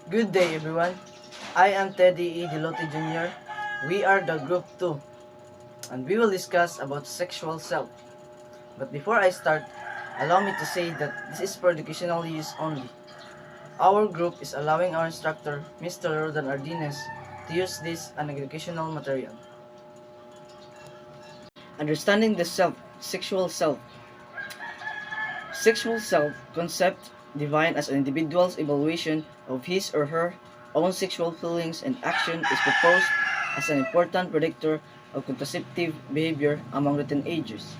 Good day, everyone. I am Teddy E. Delote Jr. We are the Group 2, and we will discuss about sexual self. But before I start, allow me to say that this is for educational use only. Our group is allowing our instructor, Mr. Rodan Ardines, to use this as an educational material. Understanding the self, sexual self. Sexual self concept defined as an individual's evaluation of his or her own sexual feelings and action is proposed as an important predictor of contraceptive behavior among the teenagers.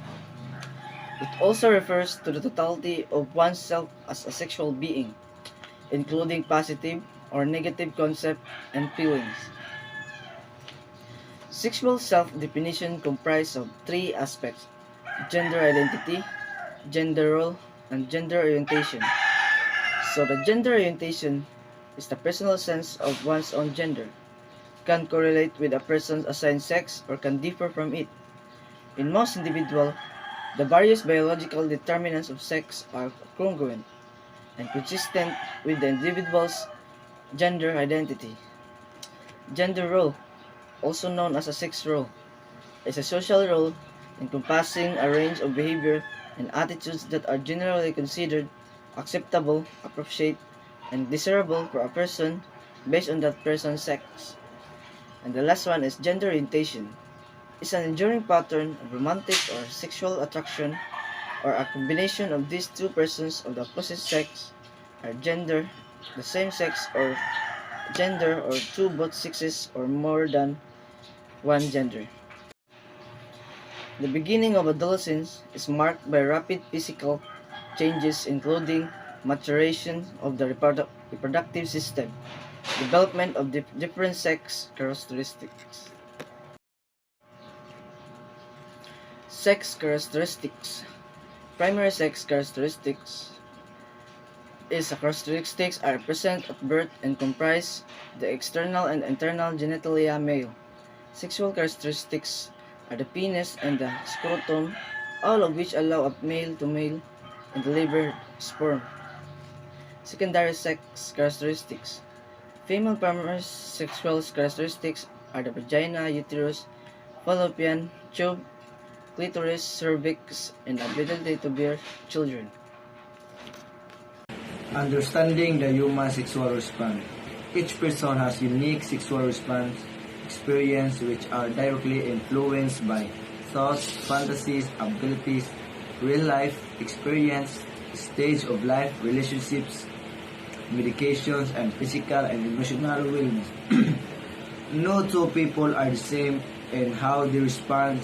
It also refers to the totality of oneself as a sexual being, including positive or negative concept and feelings. Sexual self-definition comprises of three aspects: gender identity, gender role, and gender orientation. So the gender orientation is the personal sense of one's own gender, can correlate with a person's assigned sex or can differ from it. In most individuals, the various biological determinants of sex are congruent and consistent with the individual's gender identity. Gender role, also known as a sex role, is a social role encompassing a range of behavior and attitudes that are generally considered acceptable, appropriate, and desirable for a person based on that person's sex. And the last one is gender orientation. It's an enduring pattern of romantic or sexual attraction or a combination of these two persons of the opposite sex or gender, the same sex or gender, or two both sexes or more than one gender. The beginning of adolescence is marked by rapid physical changes including maturation of the reproductive system, development of different sex characteristics. Sex characteristics. Primary sex characteristics is a characteristics are present at birth and comprise the external and internal genitalia male. Sexual characteristics are the penis and the scrotum, all of which allow a male to male and deliver sperm. Secondary sex characteristics. Female primary sexual characteristics are the vagina, uterus, fallopian tube, clitoris, cervix, and ability to bear children. Understanding the human sexual response. Each person has unique sexual response experience which are directly influenced by thoughts, fantasies, abilities, real life experience, stage of life, relationships, medications, and physical and emotional wellness. No two people are the same in how they respond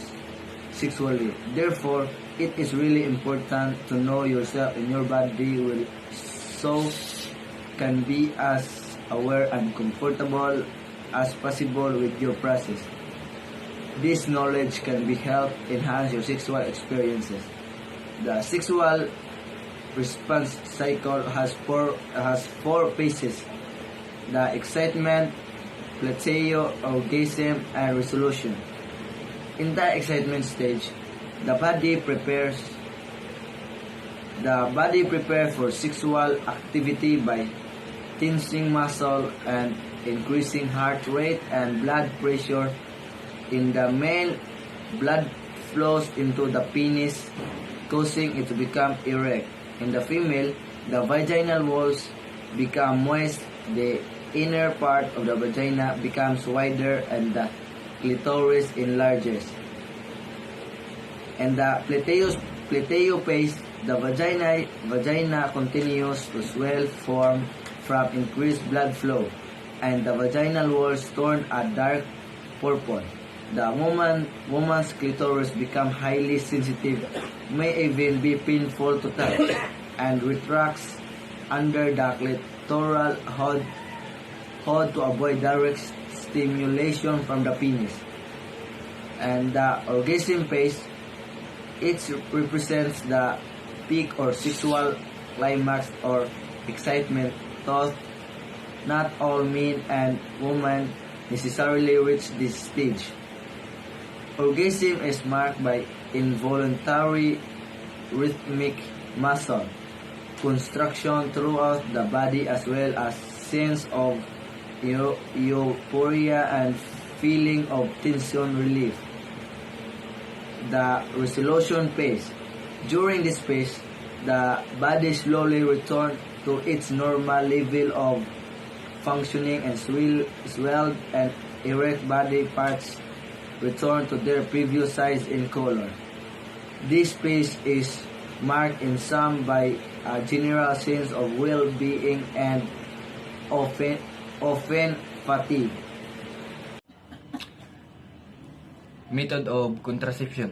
sexually. Therefore, it is really important to know yourself and your body will so can be as aware and comfortable as possible with your process. This knowledge can be help enhance your sexual experiences. The sexual response cycle has four phases: the excitement, plateau, orgasm, and resolution. In the excitement stage, the body prepares for sexual activity by tensing muscle and increasing heart rate and blood pressure. In the male, blood flows into the penis, causing it to become erect. In the female, the vaginal walls become moist, the inner part of the vagina becomes wider, and the clitoris enlarges. And the plateau phase, the vagina continues to swell from increased blood flow, and the vaginal walls turn a dark purple. The woman's clitoris become highly sensitive, may even be painful to touch, and retracts under the clitoral hold to avoid direct stimulation from the penis. And the orgasm phase, it represents the peak or sexual climax or excitement, thought not all men and women necessarily reach this stage. Orgasm is marked by involuntary rhythmic muscle construction throughout the body as well as sense of euphoria and feeling of tension relief. The resolution phase. During this phase, the body slowly returns to its normal level of functioning and swelled and erect body parts return to their previous size and color. This phase is marked in some by a general sense of well-being and often fatigue. Method of contraception.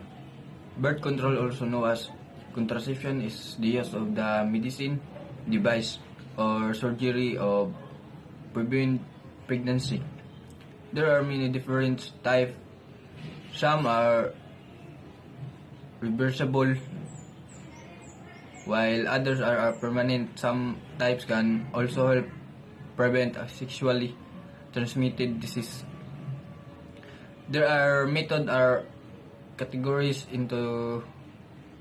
Birth control, also known as contraception, is the use of the medicine, device, or surgery of prevent pregnancy. There are many different types. Some are reversible, while others are permanent. Some types can also help prevent a sexually transmitted disease. There are methods are categories into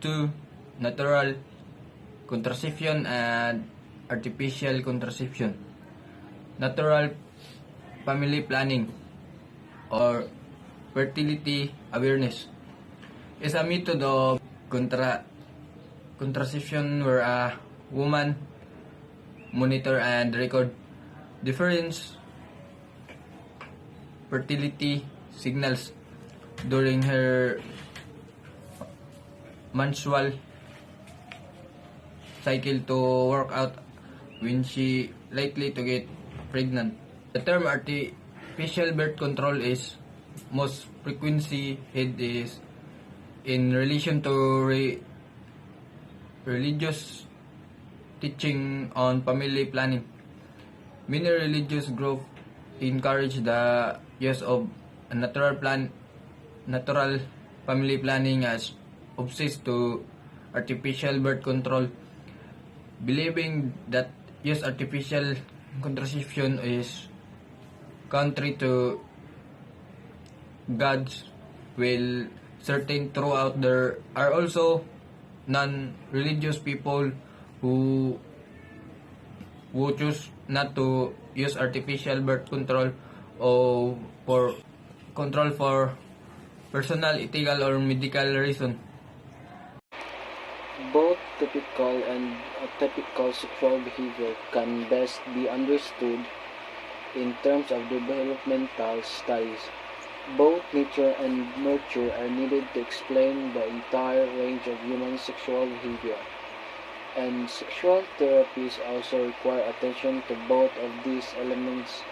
two: natural contraception and artificial contraception. Natural family planning or fertility awareness is a method of contraception where a woman monitor and record different fertility signals during her menstrual cycle to work out when she likely to get pregnant. The term artificial birth control is most frequency head is in relation to religious teaching on family planning. Many religious groups encourage the use of a natural family planning as opposed to artificial birth control, believing that use artificial contraception is contrary to God's will. Certain throughout there are also non-religious people who choose not to use artificial birth control or for control for personal, ethical, or medical reason. Both typical and atypical sexual behavior can best be understood in terms of developmental studies. Both nature and nurture are needed to explain the entire range of human sexual behavior, and sexual therapies also require attention to both of these elements.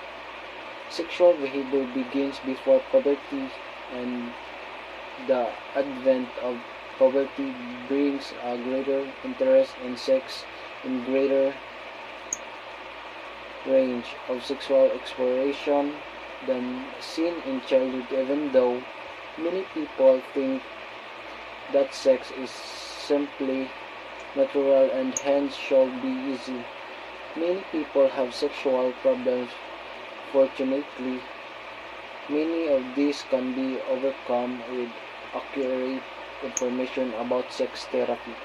Sexual behavior begins before puberty, and the advent of puberty brings a greater interest in sex and greater range of sexual exploration than seen in childhood, even though many people think that sex is simply natural and hence should be easy. Many people have sexual problems. Fortunately, many of these can be overcome with accurate information about sex therapy.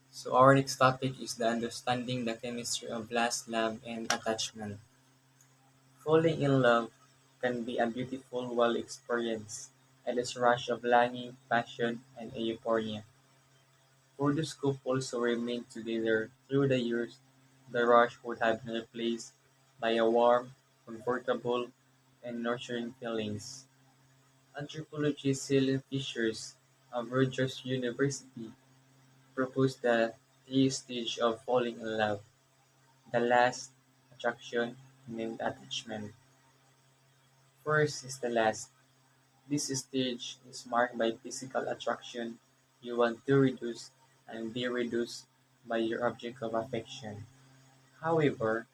So our next topic is the understanding the chemistry of lust, love, and attachment. Falling in love can be a beautiful wild experience, and its rush of longing, passion, and euphoria. For those couples who remain together through the years, the rush would have been replaced by a warm, comfortable, and nurturing feelings. Anthropologist Helen Fishers of Rutgers University proposed the three stages of falling in love: the lust, attraction, and attachment. First is the lust. This stage is marked by physical attraction. You want to reduce and be reduced by your object of affection. However,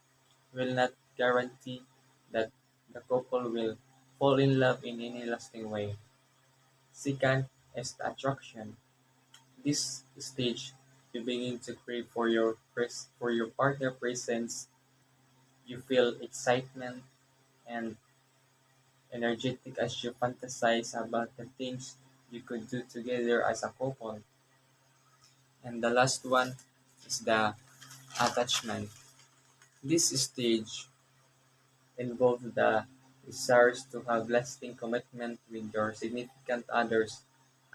will not guarantee that the couple will fall in love in any lasting way. Second is the attraction. This stage, you begin to crave for your partner presence. You feel excitement and energetic as you fantasize about the things you could do together as a couple. And the last one is the attachment. This stage, involve the desires to have lasting commitment with your significant others.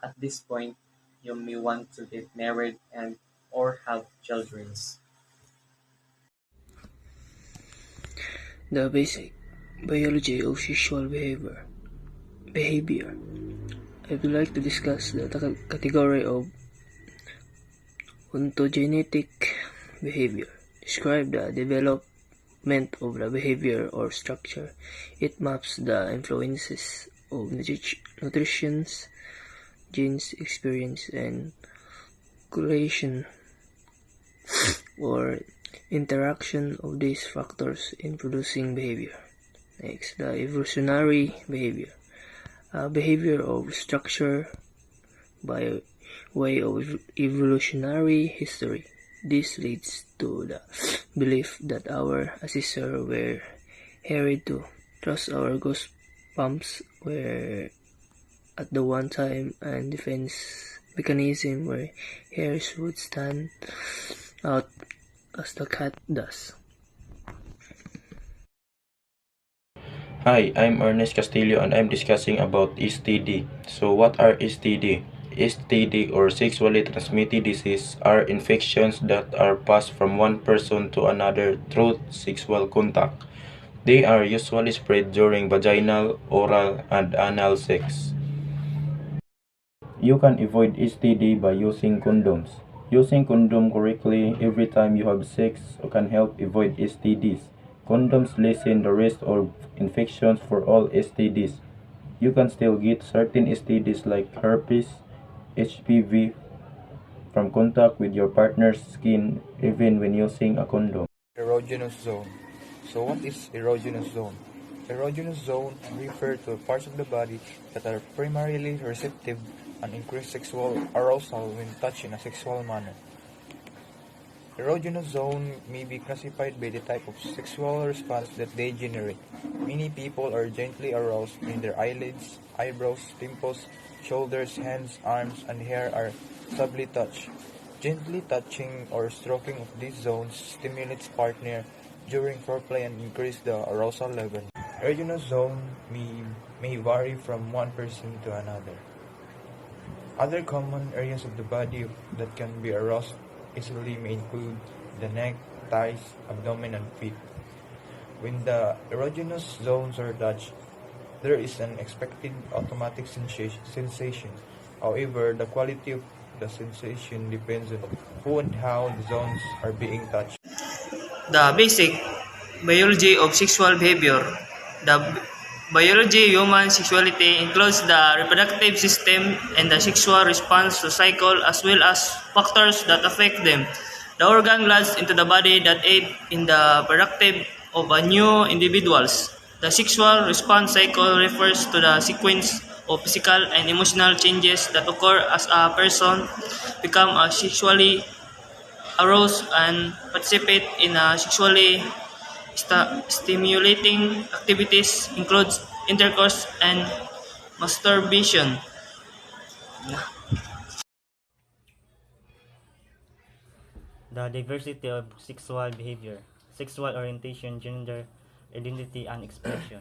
At this point, you may want to get married and or have children. The basic biology of sexual behavior. I would like to discuss the category of ontogenetic behavior. Describe the development of the behavior or structure. It maps the influences of nutrition, genes, experience, and correlation or interaction of these factors in producing behavior. Next, the evolutionary behavior. Behavior of structure by way of evolutionary history. This leads to the belief that our ancestors were hairy too. Thus our goosebumps were at the one time and defense mechanism where hairs would stand out as the cat does. Hi, I'm Ernest Castillo and I'm discussing about STD. So what are STD? STD or sexually transmitted disease are infections that are passed from one person to another through sexual contact. They are usually spread during vaginal, oral, and anal sex. You can avoid STD by using condoms. Using condom correctly every time you have sex can help avoid STDs. Condoms lessen the risk of infections for all STDs. You can still get certain STDs like herpes, HPV from contact with your partner's skin even when using a condom. Erogenous zone. So what is erogenous zone? Erogenous zone refer to parts of the body that are primarily receptive and increase sexual arousal when touched in a sexual manner. Erogenous zone may be classified by the type of sexual response that they generate. Many people are gently aroused when their eyelids, eyebrows, temples, shoulders, hands, arms, and hair are subtly touched. Gently touching or stroking of these zones stimulates partner during foreplay and increase the arousal level. Erogenous zone may vary from one person to another. Other common areas of the body that can be aroused easily may include the neck, thighs, abdomen, and feet. When the erogenous zones are touched, there is an expected automatic sensation. However, the quality of the sensation depends on who and how the zones are being touched. The basic biology of sexual behavior. The biology of human sexuality includes the reproductive system and the sexual response to cycle as well as factors that affect them. The organ glands into the body that aid in the productive of a new individuals. The sexual response cycle refers to the sequence of physical and emotional changes that occur as a person become a sexually aroused and participate in a sexually stimulating activities includes intercourse and masturbation. The diversity of sexual behavior, sexual orientation, gender, identity, and expression.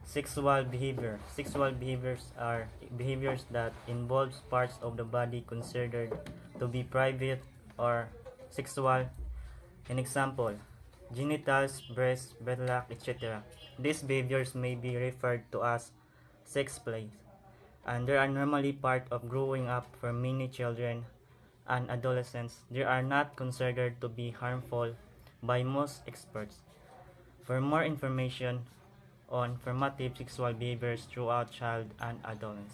Sexual behavior. Sexual behaviors are behaviors that involves parts of the body considered to be private or sexual. An example, genitals, breasts, bedlock, etc. These behaviors may be referred to as sex play, and they are normally part of growing up for many children and adolescents. They are not considered to be harmful by most experts. For more information on formative sexual behaviors throughout child and adolescence.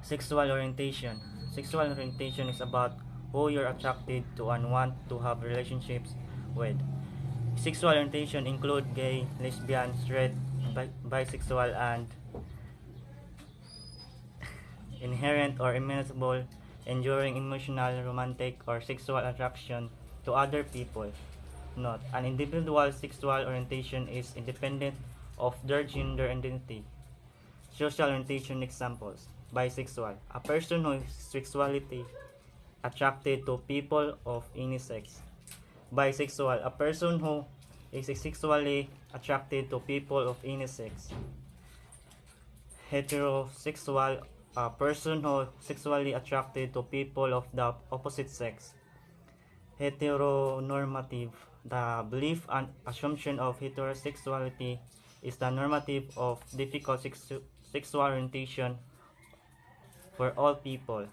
Sexual orientation. Sexual orientation is about who you're attracted to and want to have relationships with. Sexual orientation include gay, lesbian, straight, bisexual, and inherent or immutable, enduring emotional, romantic, or sexual attraction to other people. Note: an individual's sexual orientation is independent of their gender identity. Social orientation examples: bisexual, a person who is sexually attracted to people of any sex. Bisexual, a person who is sexually attracted to people of any sex. Heterosexual, a person who is sexually attracted to people of the opposite sex. Heteronormative, the belief and assumption of heterosexuality is the normative of difficult sexual orientation for all people.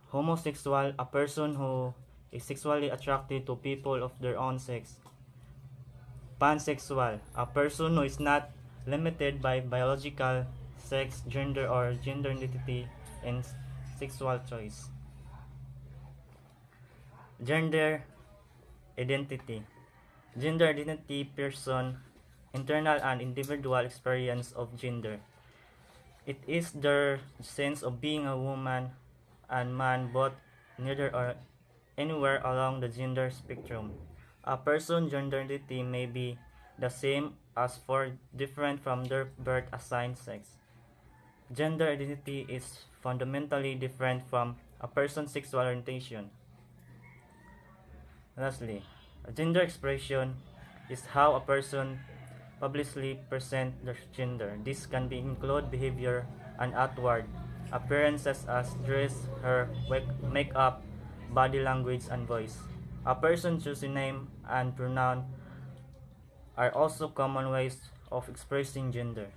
Homosexual, a person who is sexually attracted to people of their own sex. Pansexual, a person who is not limited by biological sex, gender, or gender identity and sexual choice. Gender identity. Gender identity person internal and individual experience of gender. It is their sense of being a woman and man both neither or anywhere along the gender spectrum. A person's gender identity may be the same as for different from their birth assigned sex. Gender identity is fundamentally different from a person's sexual orientation. Lastly, a gender expression is how a person publicly present their gender. This can include behavior and outward appearances as dress, hair, makeup, body language, and voice. A person choosing name and pronoun are also common ways of expressing gender.